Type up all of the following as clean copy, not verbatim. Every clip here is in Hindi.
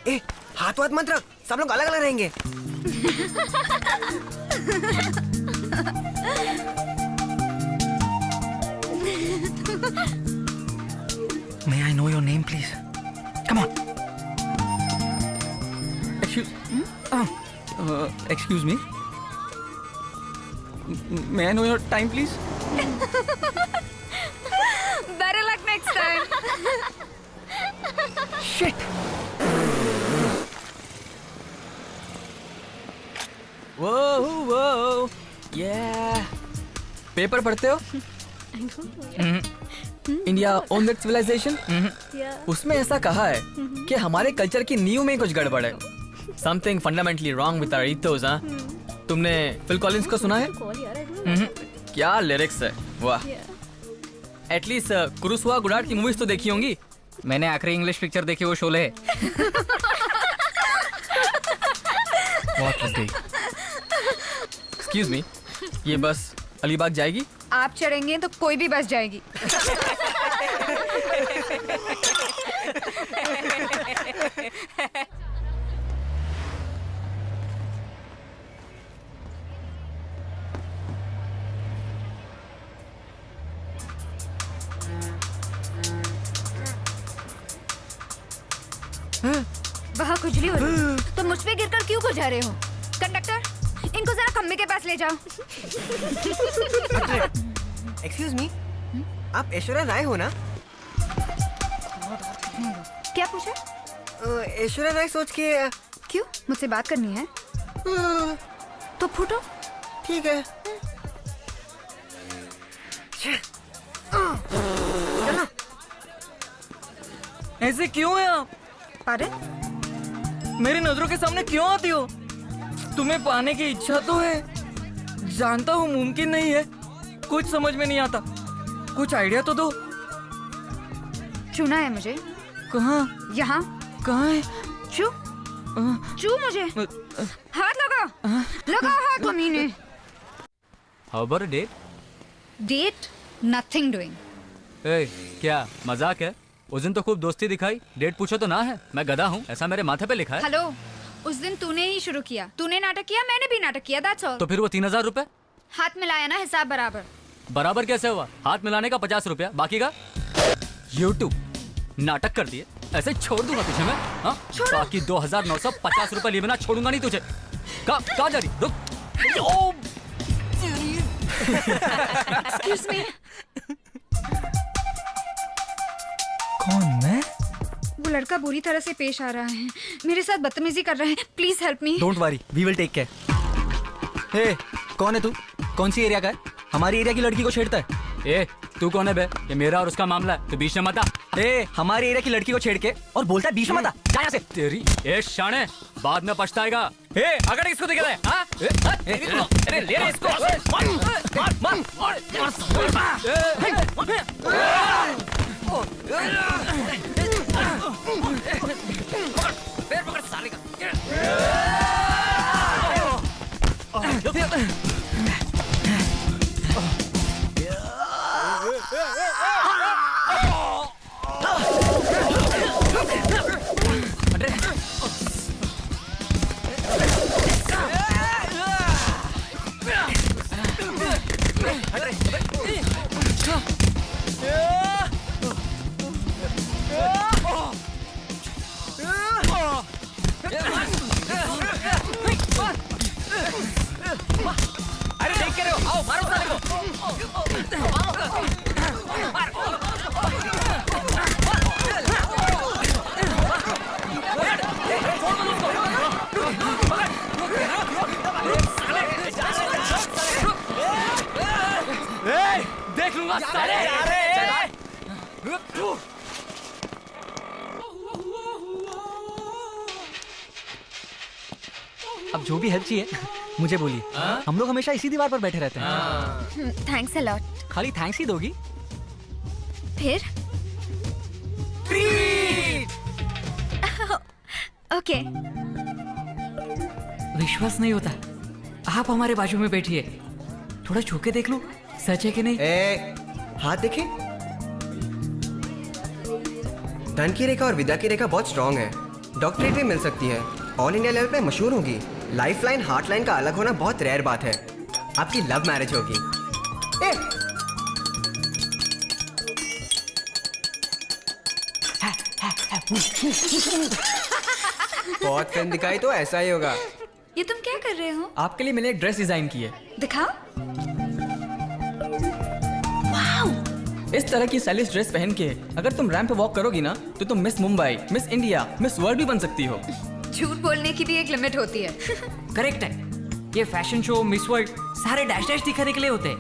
ए, हाथ वाथ मत रख, सब लोग अलग अलग रहेंगे। May I know your name, please? Come on. Excuse me. May I know your time, please? Better luck next time. Shit. Whoa, yeah. Paper पढ़ते हो? India on that civilisation? उसमें ऐसा कहा है कि हमारे कल्चर की नींव में कुछ गड़बड़ है. Something fundamentally wrong with our ethos, हाँ? तुमने फिल कॉलिंस को सुना है? क्या लिरिक्स है, वाह. एटलीस्ट कुरुसवा गुडार्ड की मूवीज तो देखी होंगी. मैंने आखिरी इंग्लिश पिक्चर देखी वो शोले है. एक्सक्यूज मी, ये बस अलीबाग जाएगी? आप चढ़ेंगे तो कोई भी बस जाएगी. वहाँ खुजली हो रही है तो मुझ पे गिरकर क्यों गुजर रहे हो? कंडक्टर, इनको जरा खम्बे के पास ले जाओ. Excuse me, आप ऐश्वर्या राय हो ना? क्या पूछा? ऐश्वर्या राय सोच के क्यों, मुझसे बात करनी है? तो फूटो. ठीक है. चलो. ऐसे क्यों है आप? अरे मेरी नजरों के सामने क्यों आती हो? तुम्हें पाने की इच्छा तो है, जानता हूँ मुमकिन नहीं है. कुछ समझ में नहीं आता, कुछ आइडिया तो दो. छूना है मुझे. कहाँ? यहाँ. कहाँ है? छू छू मुझे. हाथ लगाओ, लगाओ हाथ कमीने. How about a date? Date? Nothing doing. ए, क्या मजाक है? उस दिन तो खूब दोस्ती दिखाई, डेट पूछो तो ना है. मैं गधा हूँ, ऐसा मेरे माथे पे लिखा है. हेलो, उस दिन तूने ही शुरू किया. तूने नाटक किया, मैंने भी नाटक किया. That's all. तो फिर वो 3,000 रुपए हाथ मिलाया ना, हिसाब बराबर. बराबर कैसे हुआ? हाथ मिलाने का 50 रुपया, बाकी का YouTube. नाटक कर दिए, ऐसे छोड़ दूंगा तुझे मैं. हाँ, बाकी 2,950 रुपए लिए बिना छोड़ूंगा नहीं तुझे. कहाँ जा रही? रुक. Excuse me. कौन? मैं? वो लड़का बुरी तरह से पेश आ रहा है, मेरे साथ बदतमीजी कर रहा है. Please help me. Don't worry, we will take care. Hey, कौन है तू? कौन सी एरिया का है? हमारी एरिया की लड़की को छेड़ता है. ए, तू कौन है बे? ये मेरा और उसका मामला है, तो बीच में मत आ. ए, हमारी एरिया की लड़की को छेड़ के और बोलता है बीच में मत आ. जा यहाँ से. तेरी ए शाने, बाद में पछताएगा. ए, अगर इसको दिख रहा है, हाँ? अरे ले रे इसको. पैर पकड़ साले का. अरे देख के रहे हो, आओ मारो साले को. देख लूंगा साले. अब जो भी हेल्प चाहिए मुझे बोलिए. हम लोग हमेशा इसी दीवार पर बैठे रहते हैं. Thanks a lot. खाली थैंक्स ही दोगी? फिर ओके. विश्वास नहीं होता. आप हमारे बाजू में बैठिए, थोड़ा छू के देख लो, सच है कि नहीं. ए, हाथ देखे. धन की रेखा और विद्या की रेखा बहुत स्ट्रांग है. डॉक्टरेट भी मिल सकती है, ऑल इंडिया लेवल पे मशहूर होगी। लाइफलाइन हार्टलाइन का अलग होना बहुत रेयर बात है। आपकी लव मैरिज होगी। ए! बहुत फिल्म दिखाई तो ऐसा ही होगा। ये तुम क्या कर रहे हो? आपके लिए मैंने एक ड्रेस डिजाइन की है। दिखाओ। इस तरह की स्टाइलिश ड्रेस पहन के अगर तुम रैंप पे वॉक करोगी ना तो तुम miss Mumbai, miss India, miss world भी बन सकती हो। झूठ बोलने की भी एक लिमिट होती है। करेक्ट है। ये फॅशन शो, मिस वर्ल्ड सारे डॅश डॅश दिखाने के लिए होते हैं।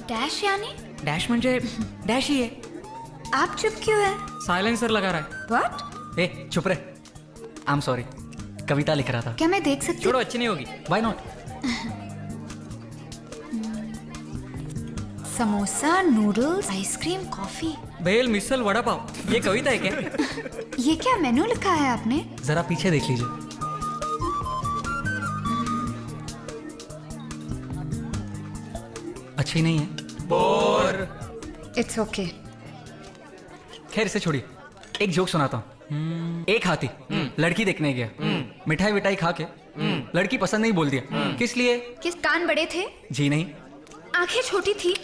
डैश यानी? डॅश म्हणजे डॅश ही है। आप चुप क्यों है? साइलेंसर लगा रहा है। व्हाट? ए चुप रहे। आई एम सॉरी, कविता लिख रहा था। क्या मैं देख सकती छोड़ो, हूँ? अच्छी नहीं होगी। Why not? Samosa, noodles, ice cream, coffee. भेल, मिसल, वड़ा पाव, ये कविता है क्या? ये क्या मेनू लिखा है आपने? जरा पीछे देख लीजिए। अच्छी नहीं है। It's okay. खैर इसे छोड़िए, एक जोक सुनाता हूँ। एक हाथी लड़की देखने गया, मिठाई विठाई खा के लड़की पसंद नहीं बोल दिया। किस लिए? किस कान बड़े थे? जी नहीं, आंखें छोटी थी?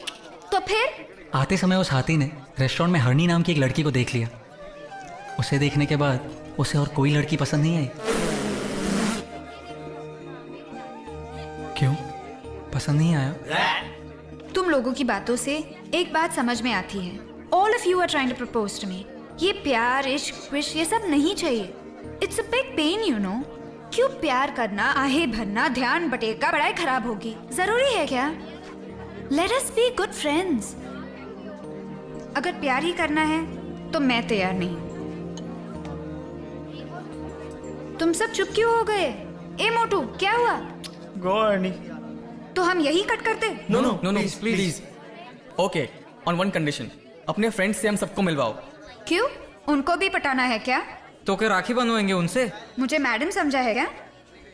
तो फिर? आते समय उस हाथी ने रेस्टोरेंट में हरनी नाम की एक लड़की को देख लिया। उसे देखने के बाद उसे और कोई लड़की पसंद नहीं आई। क्यों पसंद नहीं आया? तुम लोगों की बातों से एक बात समझ में आती है। All of you are trying to propose to me. ये प्यार, इश्क, विश ये सब नहीं चाहिए। It's a big pain, you know. क्यों प्यार करना, आहे भरना, ध्यान बटेगा, पढ़ाई खराब होगी, जरूरी है क्या? Let us be good friends. अगर प्यार ही करना है तो मैं तैयार नहीं। तुम सब चुप क्यों हो गए? ए मोटू, क्या हुआ? तो हम यही कट करते? No no no no please. Okay, on one condition, अपने फ्रेंड्स से हम सबको मिलवाओ। क्यों? उनको भी पटाना है क्या? तो क्या राखी बनवाएंगे उनसे? मुझे मैडम समझा है क्या?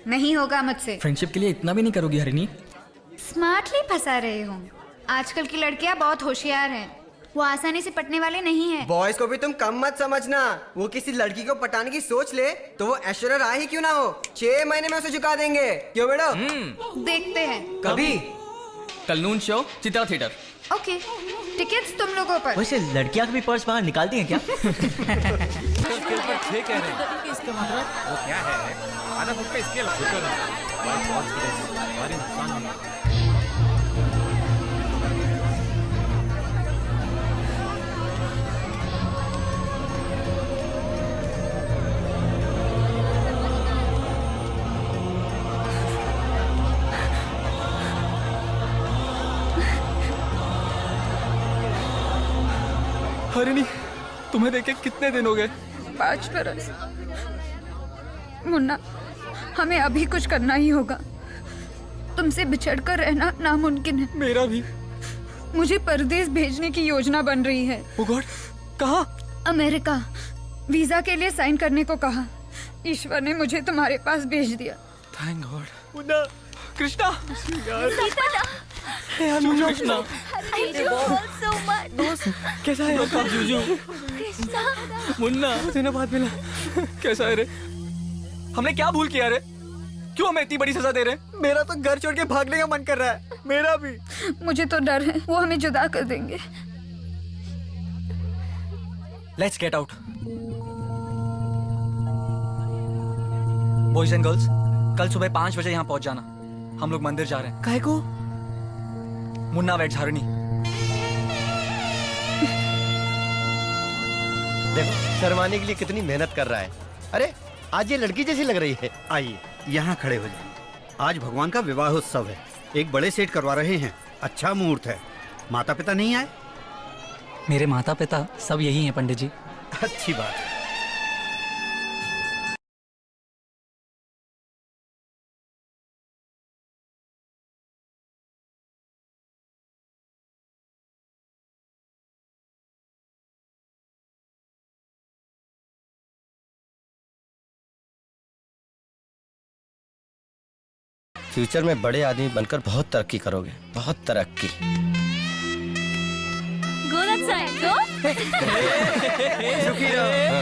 नहीं होगा मुझसे। फ्रेंडशिप के लिए इतना भी नहीं करोगी हरिणी? स्मार्टली फंसा रहे हो। आजकल की लड़कियां बहुत होशियार हैं। वो आसानी से पटने वाले नहीं हैं। बॉयज को भी तुम कम मत समझना। वो किसी लड़की को पटाने की सोच ले तो वो ऐश्वर्या राय ही क्यों ना हो, 6 महीने में उसे झुका देंगे। क्यों बेटा? देखते हैं। कभी कल noon show, Chitra theatre. Okay, tickets तुम लोगों पर। वैसे लड़कियां भी पर्स बाहर निकालती हैं क्या? हरिणी, तुम्हें देखे कितने दिन हो गए? 5 बरस। मुन्ना, हमें अभी कुछ करना ही होगा। तुमसे बिछड़ कर रहना नामुमकिन है। मेरा भी। मुझे परदेश भेजने की योजना बन रही है। ओ गॉड, कहाँ? अमेरिका। वीजा के लिए साइन करने को कहा। ईश्वर ने मुझे तुम्हारे पास भेज दिया। Thank God. मुन्ना, कृष्णा, यार कृष्णा, कैसा है आपका जूजू? मुन्ना, तेने बात मिला, कैसा है रे? हमने क्या भूल किया रे? क्यों हमें इतनी बड़ी सजा दे रहे? मेरा तो घर छोड़ के भागने का मन कर रहा है। मेरा भी। मुझे तो डर है वो हमें जुदा कर देंगे। Let's get out. Boys and girls, कल सुबह 5 बजे यहाँ पहुंच जाना। हम लोग मंदिर जा रहे हैं। काहे को? मुन्ना वेट्स हरणी। देखो शर्माने के लिए कितनी मेहनत कर रहा है। अरे आज ये लड़की जैसी लग रही है। आइए यहाँ खड़े हो जाइए। आज भगवान का विवाहोत्सव है, एक बड़े सेठ करवा रहे हैं। अच्छा मुहूर्त है। माता पिता नहीं आए? मेरे माता पिता सब यही हैं पंडित जी। अच्छी बात है। फ्यूचर में बड़े आदमी बनकर बहुत तरक्की करोगे, बहुत तरक्की।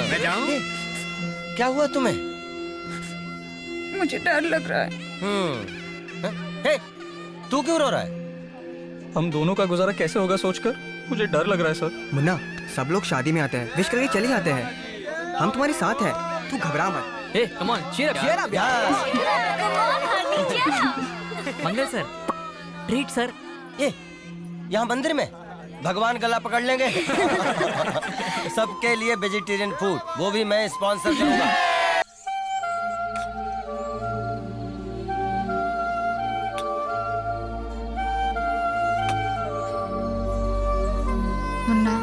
मैं जाऊँ? क्या हुआ तुम्हें? मुझे डर लग रहा है। हे, तू क्यों रो रहा है? हम दोनों का गुजारा कैसे होगा सोचकर मुझे डर लग रहा है सर। मुन्ना, सब लोग शादी में आते हैं, विश करके चले जाते हैं। हम तुम्हारे साथ हैं, तू घबरा मत। हे कम ऑन, cheer up यार। मंगल सर, ट्रीट सर। ये यहाँ मंदिर में भगवान गला पकड़ लेंगे। सबके लिए वेजिटेरियन फूड, वो भी मैं स्पॉन्सर करूंगा। मुन्ना,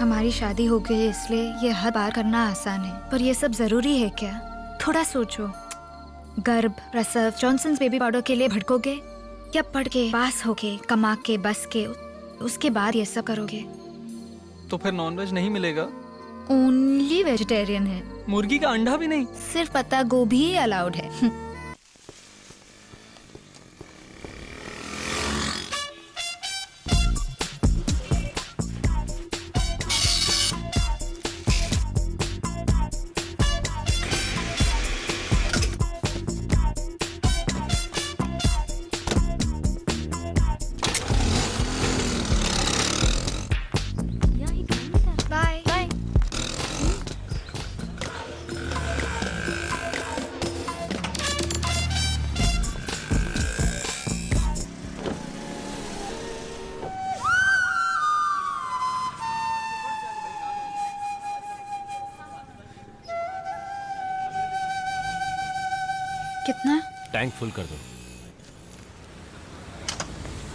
हमारी शादी हो गई है इसलिए ये हद पार करना आसान है, पर ये सब जरूरी है क्या? थोड़ा सोचो। गर्भ, प्रसव, जॉनसन्स बेबी पाउडर के लिए भटकोगे या पढ़ के पास होके कमा के बस के उसके बाद ये सब करोगे? तो फिर नॉनवेज नहीं मिलेगा? ओनली वेजिटेरियन है, मुर्गी का अंडा भी नहीं? सिर्फ पत्ता गोभी ही अलाउड है। Bye bye. कितना? टैंक फुल कर दो।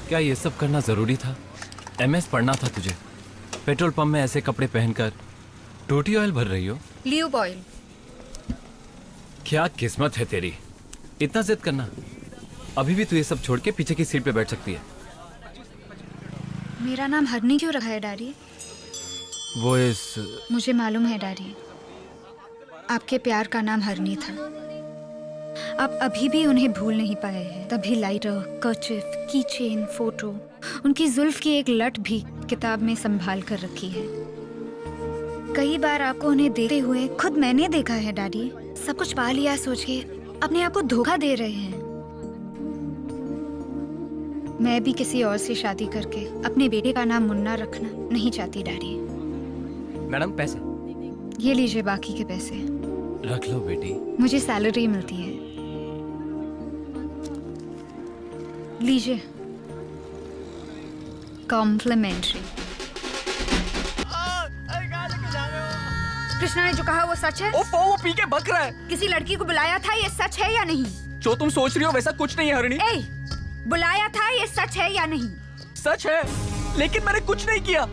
क्या ये सब करना जरूरी था? एमएस पढ़ना था तुझे। पेट्रोल पंप में ऐसे कपड़े पहनकर टोटी ऑयल भर रही हो। Lube oil. क्या किस्मत है तेरी, इतना जिद करना। अभी भी तू ये सब छोड़ के पीछे की सीट पे बैठ सकती है। मेरा नाम हरनी क्यों रखा है डैडी? वो इस मुझे मालूम है डैडी, आपके प्यार का नाम हरनी था। आप अभी भी उन्हें भूल नहीं पाए हैं, तभी लाइटर, कर्चिफ, की चेन, फोटो, उनकी जुल्फ की एक लट भी किताब में संभाल कर रखी है। कई बार आपको उन्हें देखते हुए खुद मैंने देखा है डैडी। सब कुछ पा लिया सोच के अपने आप को धोखा दे रहे हैं। मैं भी किसी और से शादी करके अपने बेटे का नाम मुन्ना रखना नहीं चाहती डैडी। मैडम पैसे। ये लीजिए बाकी के पैसे। रख लो बेटी। मुझे सैलरी मिलती है। लीजिए, कॉम्प्लीमेंट्री। कृष्णा ने जो कहा वो सच है? ओफो, वो पी के बक रहा है। किसी लड़की को बुलाया था, ये सच है या नहीं? जो तुम सोच रही हो वैसा कुछ नहीं है हरणी। ए, बुलाया था, ये सच है या नहीं? सच है, लेकिन मैंने कुछ नहीं किया।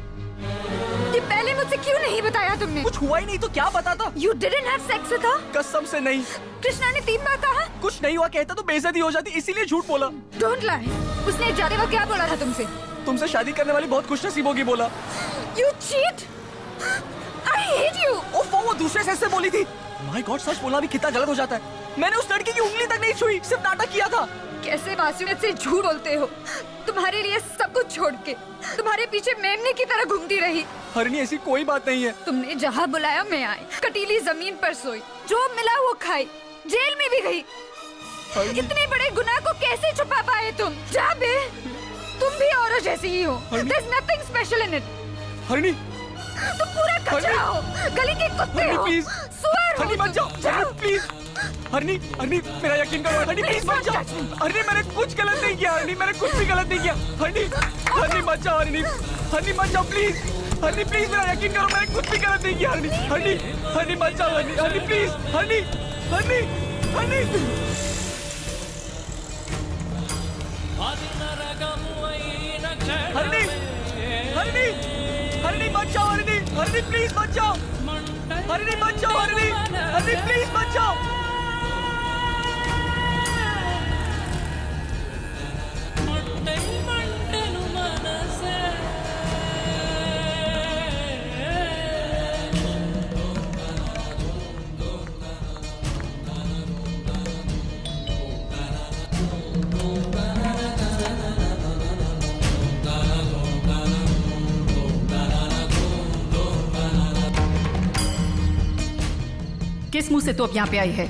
ये पहले मुझसे क्यों नहीं बताया तुमने? कुछ हुआ ही नहीं तो क्या बताता? You didn't have sex with her? कसम से नहीं। कृष्णा ने 3 बार कहा। कुछ नहीं हुआ कहता तो बेइज्जती हो जाती, इसीलिए झूठ बोला। Don't lie. उसने जाते वक्त क्या बोला था तुमसे? तुमसे शादी करने वाली बहुत खुशनसीब होगी बोला। You cheat. I hate you. ओफो, वो दूसरे से बोली थी। माय गॉड, सच बोलना भी कितना गलत हो जाता है। मैंने उस लड़की की उंगली तक नहीं छुई, सिर्फ नाटक किया था। कैसे मासूमियत से झूठ बोलते हो? तुम्हारे लिए सब कुछ छोड़ के तुम्हारे पीछे मेमने की तरह घूमती रही। हरणी, ऐसी कोई बात नहीं है। तुमने जहाँ बुलाया मैं आई, कटीली जमीन पर सोई, जो मिला वो खाई, जेल में भी गई। इतने बड़े गुनाह को कैसे छुपा पाए तुम? जा बे, तुम भी औरत जैसी ही हो। There's nothing special in it. हरणी, तुम पूरा कचरा हो, गली के कुत्ते हरणी हो, प्लीज। सुअर हो हरणी मत जाओ, हरणी प्लीज। हरणी, हरणी मेरा यकीन करो, हरणी प्लीज मत जाओ। हरणी, मैंने कुछ गलत नहीं किया। हरणी, मैंने कुछ भी गलत नहीं किया। हरणी, हरणी मत जाओ। हरणी, हरणी मत जाओ प्लीज। हरणी प्लीज, मेरा यकीन करो, मैंने कुछ भी गलत नहीं किया। हरणी, हरणी, हरणी मत जाओ। हरणी, हरणी प्लीज। हरणी, हरणी, हरणी। हरणी, हरणी, हरणी मत जाओ। हरणी, हरणी प्लीज मत जाओ। हरणी मत जाओ। हरणी, हरणी प्लीज मत जाओ। किस मुंह से तू अब यहाँ पे आई है?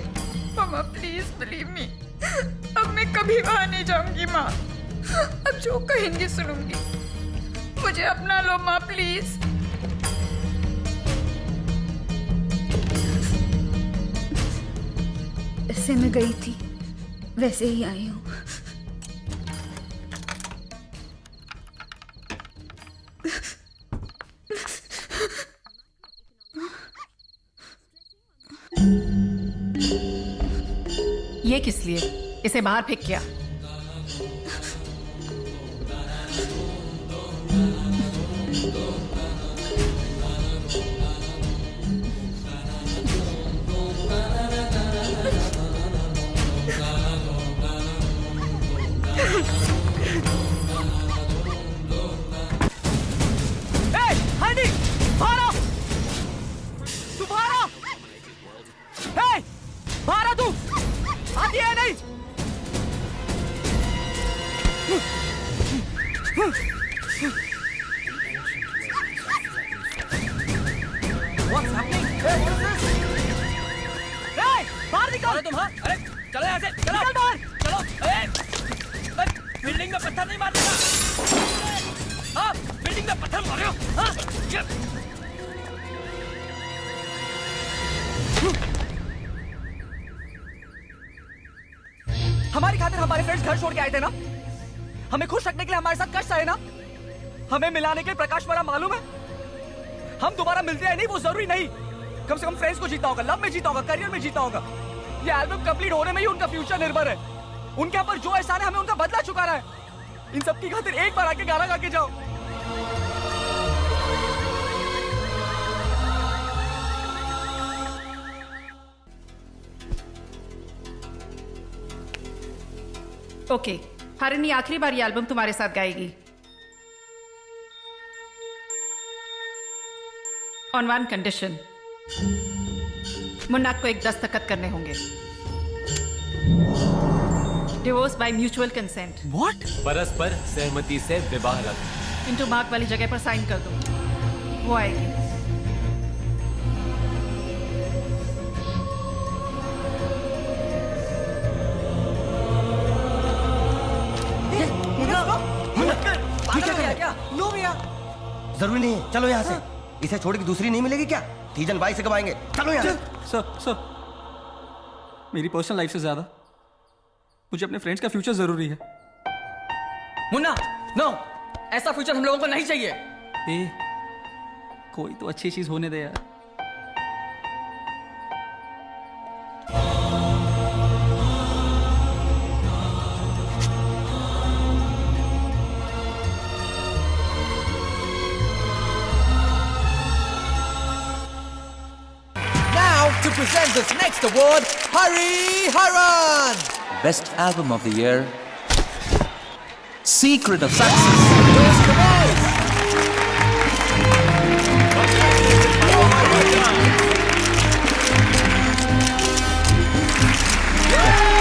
मामा प्लीज बिलीव मी, अब मैं कभी वहां नहीं जाऊंगी माँ। अब जो कहेंगी सुनूंगी। मुझे अपना लो माँ प्लीज। जैसे मैं गई थी वैसे ही आई हूँ। ये किस लिए? इसे बाहर फेंक क्या? बिल्डिंग में पत्थर नहीं मारने का। हाँ, बिल्डिंग में पत्थर मारे हो। हाँ, हमारी खातिर हमारे फ्रेंड्स घर छोड़ के आए थे ना, हमें खुश रखने के लिए हमारे साथ कष्ट आए ना, हमें मिलाने के लिए प्रकाश वाला मालूम है। हम दोबारा मिलते हैं नहीं वो जरूरी नहीं, कम से कम फ्रेंड्स को जीता होगा, लव में जीता होगा, करियर में जीता होगा। ये एल्बम कंप्लीट होने में ही उनका फ्यूचर निर्भर है। उनके ऊपर जो एहसान है हमें उनका बदला चुकाना है। इन सब की खातिर एक बार आके गाना गा के जाओ। ओके, हरिणी आखिरी बार ये एल्बम तुम्हारे साथ गाएगी। ऑन वन कंडीशन, मुन्ना को एक दस्तखत करने होंगे। Divorce by mutual consent. What? परस्पर सहमति से विवाह लगा। इंटू मार्क वाली जगह पर साइन कर दो, वो आएगी। लो भैया, जरूरी नहीं है, चलो यहाँ से। इसे छोड़ के दूसरी नहीं मिलेगी क्या? तीजन बाई से कमाएंगे, चलो यहाँ से। सर, मेरी पर्सनल लाइफ से ज्यादा मुझे अपने फ्रेंड्स का फ्यूचर जरूरी है। मुन्ना, नो, ऐसा फ्यूचर हम लोगों को नहीं चाहिए। कोई तो अच्छी चीज होने दे यार। To present this next award, Hari Haran! Best Album of the Year, Secret of Success.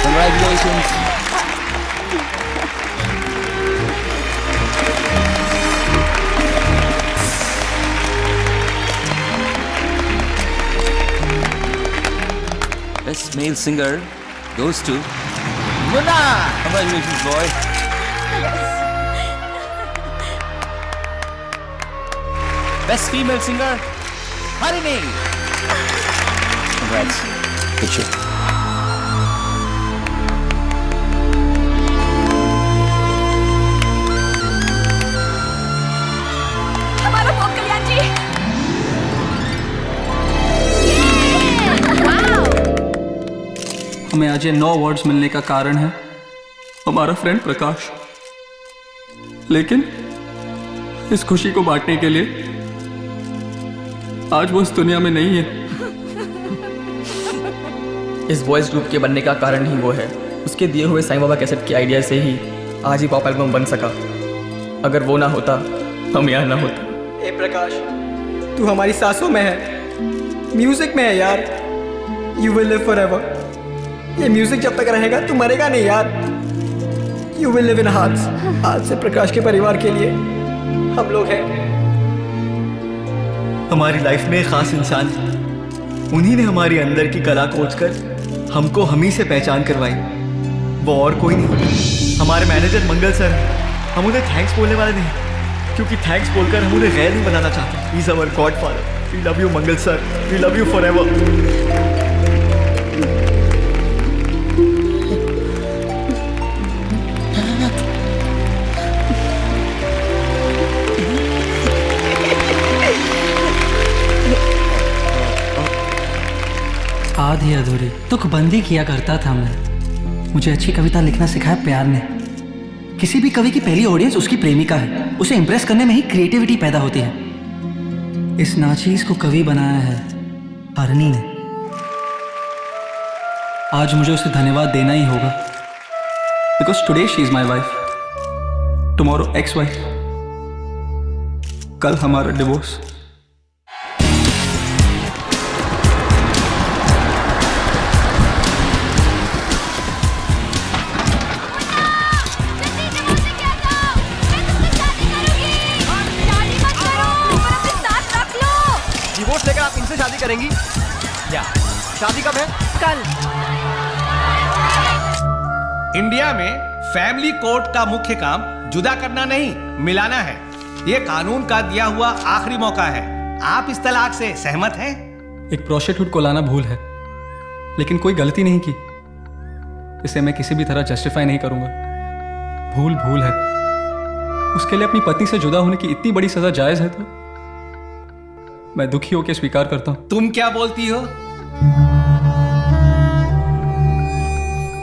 Congratulations. Best male singer goes to Munna! Congratulations, boy. Best female singer, Harini. Congrats. Good show. हमारा बहुत कल्याण जी। हमें आज ये 9 अवार्ड्स मिलने का कारण है हमारा फ्रेंड प्रकाश, लेकिन इस खुशी को बांटने के लिए आज वो इस दुनिया में नहीं है। इस बॉयज ग्रुप के बनने का कारण ही वो है। उसके दिए हुए साईं बाबा कैसेट के आइडिया से ही आज ही पॉप एल्बम बन सका। अगर वो ना होता, हम यहाँ ना होते। ए प्रकाश, तू हमारी सांसों में है, म्यूजिक में है यार। You will live forever. ये म्यूजिक जब तक रहेगा तू मरेगा नहीं यार। You will live in hearts. आज से प्रकाश के परिवार के लिए हम लोग हैं। हमारी लाइफ में एक खास इंसान उन्हीं ने हमारी अंदर की कला खोजकर हमको हम ही से पहचान करवाई। वो और कोई नहीं, हमारे मैनेजर मंगल सर। हम उन्हें थैंक्स बोलने वाले नहीं, क्योंकि थैंक्स बोलकर हम उन्हें गैर नहीं बनाना चाहते। He is our godfather. We love you Mangal sir, we love you forever. आधी अधूरी तुकबंदी किया करता था मैं। मुझे अच्छी कविता लिखना सिखाया प्यार ने। किसी भी कवि की पहली ऑडियंस उसकी प्रेमिका है। उसे इंप्रेस करने में ही क्रिएटिविटी पैदा होती है। इस नाचीज को कवि बनाया है हरनी ने। आज मुझे उसे धन्यवाद देना ही होगा, because today she is my wife, tomorrow ex wife, कल हमारा डिवोर्स। डिवोर्स लेकर आप इनसे शादी करेंगी? या शादी कब है? कल। इंडिया में फैमिली कोर्ट का मुख्य काम जुदा करना नहीं, मिलाना है। ये कानून का दिया हुआ आखिरी मौका है। आप इस तलाक से सहमत हैं? एक प्रोस्टिट्यूट को लाना भूल है, लेकिन कोई गलती नहीं की। इसे मैं किसी भी तरह जस्टिफाई नहीं करूंगा। भूल भूल है। उसके लिए अपनी पत्नी से जुदा होने की इतनी बड़ी सजा जायज है तो मैं दुखी होकर स्वीकार करता हूं। तुम क्या बोलती हो?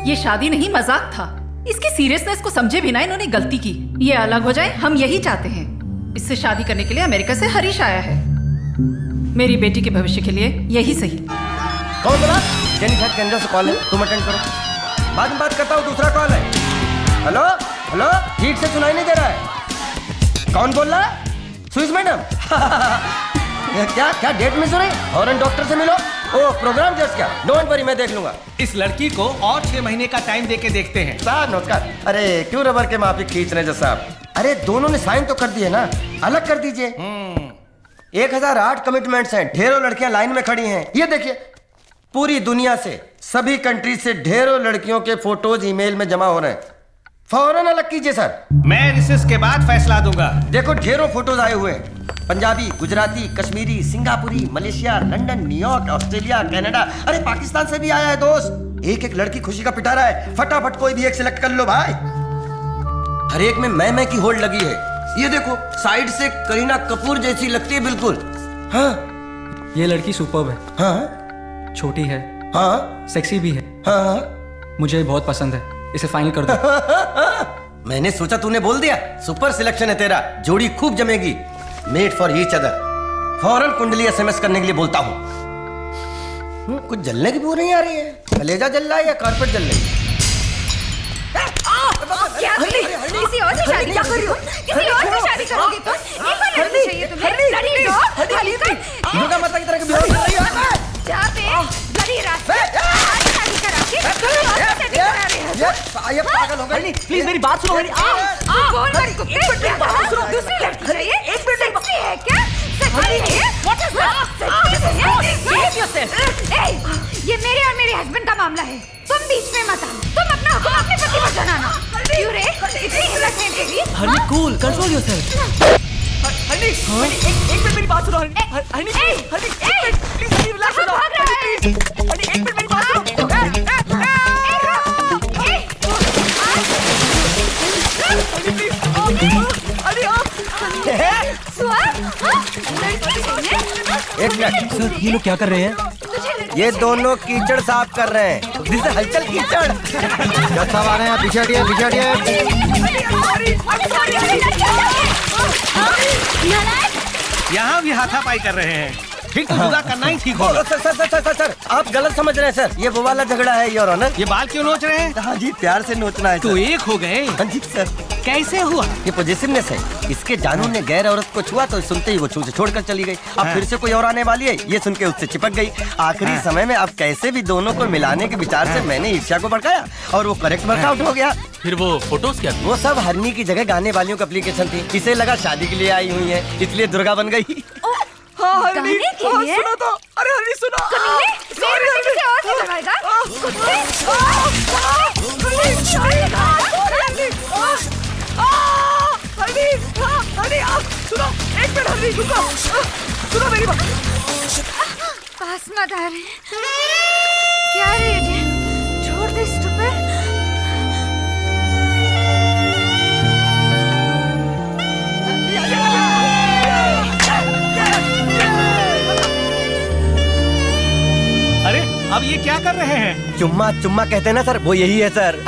ये शादी नहीं, मजाक था। इसकी सीरियसनेस को समझे बिना इन्होंने गलती की। ये अलग हो जाए, हम यही चाहते हैं। इससे शादी करने के लिए अमेरिका से हरीश आया है। मेरी बेटी के भविष्य के लिए यही सही। कौन बोला? जेनिफर केंद्र से कॉल है, तुम अटेंड करो। बाद में बात करता हूँ, दूसरा कॉल है। हेलो हेलो, ठीक से सुनाई नहीं दे रहा है। कौन बोल रहा है? सुइस मैडम? क्या क्या डेट मिस हो रही? फौरन डॉक्टर से मिलो। ओ प्रोग्राम जस्ट क्या? डोंट वरी, मैं देख लूंगा। इस लड़की को और 6 महीने का टाइम देके देखते हैं। साहब नमस्कार। अरे क्यों रबर के माफी खींच रहे साहब? अरे दोनों ने साइन तो कर दिए ना, अलग कर दीजिए। 1008 कमिटमेंट्स हैं, ढेरों लड़कियां लाइन में खड़ी हैं। ये देखिए, पूरी दुनिया से, सभी कंट्री से ढेरों लड़कियों के फोटोज ईमेल में जमा हो रहे हैं। फौरन अलग कीजिए सर। मैं रिसेस के बाद फैसला दूंगा। देखो ढेरों फोटोज आए हुए हैं, पंजाबी, गुजराती, कश्मीरी, सिंगापुरी, Malaysia, London, New York, Australia, Canada, अरे पाकिस्तान से भी आया है दोस्त। एक एक लड़की खुशी का पिटारा है। फटाफट कोई भी एक सिलेक्ट कर लो भाई। हर एक में मैं की होल्ड लगी है। ये देखो, साइड से करीना कपूर जैसी लगती है बिल्कुल। हाँ, ये लड़की सुपर्ब है। हाँ, छोटी है। हाँ, सेक्सी भी है। हाँ, मुझे बहुत पसंद है। इसे फाइनल कर दो। मैंने सोचा तूने बोल दिया। सुपर सिलेक्शन है तेरा, जोड़ी खूब जमेगी। Made for each other. फौरन कुंडली एसएमएस करने के लिए बोलता हूँ। कुछ जलने की बू नहीं आ रही है। कलेजा जल रहा है या कारपेट जल रही है? क्या किसी और से शादी कर रही हो? किसी और से शादी करोगी तो? एक बार लड़की चाहिए तुम्हें। लड़ी दो। दुर्गा माता की तरह बिहेव कर रही है। जाते बड़ी रात शादी करा के शादी करा रहे हो। ये पागल हो गई। प्लीज मेरी बात सुनो। बोल मत कुत्ते। दूसरी लड़की चाहिए? एक मिनट है क्या? What is that? ये मेरे और मेरे हस्बैंड का मामला है। तुम बीच में मत आना। तुम अपना हुक्म अपने पति पर जनाना। क्यों रे? इतनी हिम्मत है तेरी? Honey cool, control yourself. Honey, एक मिनट मेरी बात सुनो। हनी, प्लीज हनी रिलैक्स हो जाओ। हनी, एक मिनट मेरी बात सुनो। एक मिनट सर, ये लोग क्या कर रहे हैं? ये दोनों कीचड़ साफ कर रहे हैं। जिससे हलचल कीचड़। जब सब आ रहे हैं, पीछे हटिए, पीछे हटिए। यहाँ भी हाथापाई कर रहे हैं। फिर तो जुदा करना ही ठीक होगा। सर, आप गलत समझ रहे हैं सर। ये वो वाला झगड़ा है योर ऑनर। ये बाल क्यों नोच रहे हैं? हाँ जी, प्यार से नोचना है। तो एक हो गए। हाँ जी सर। कैसे हुआ? ये पॉजिटिवनेस है। इसके जानू ने गैर औरत को छुआ तो सुनते ही वो छू से छोड़कर चली गई। अब फिर से कोई और आने वाली है, ये सुन के उससे चिपक गई। आखिरी समय में अब कैसे भी दोनों को मिलाने के विचार से मैंने ईर्ष्या को भड़काया और वो करेक्ट वर्कआउट हो गया। फिर वो फोटोज क्या? वो सब हरनी की जगह गाने वालियों की एप्लीकेशन थी। इसे लगा शादी के लिए आई हुई है, इसलिए दुर्गा बन गई। गाने के लिए? सुनो तो। अरे हनी सुनो। सुनो मेरी बात। पास मत आ रहे। क्या रे इडियट, छोड़ दे स्टूपिड। अरे अब ये क्या कर रहे हैं? चुम्मा चुम्मा कहते हैं ना सर, वो यही है सर।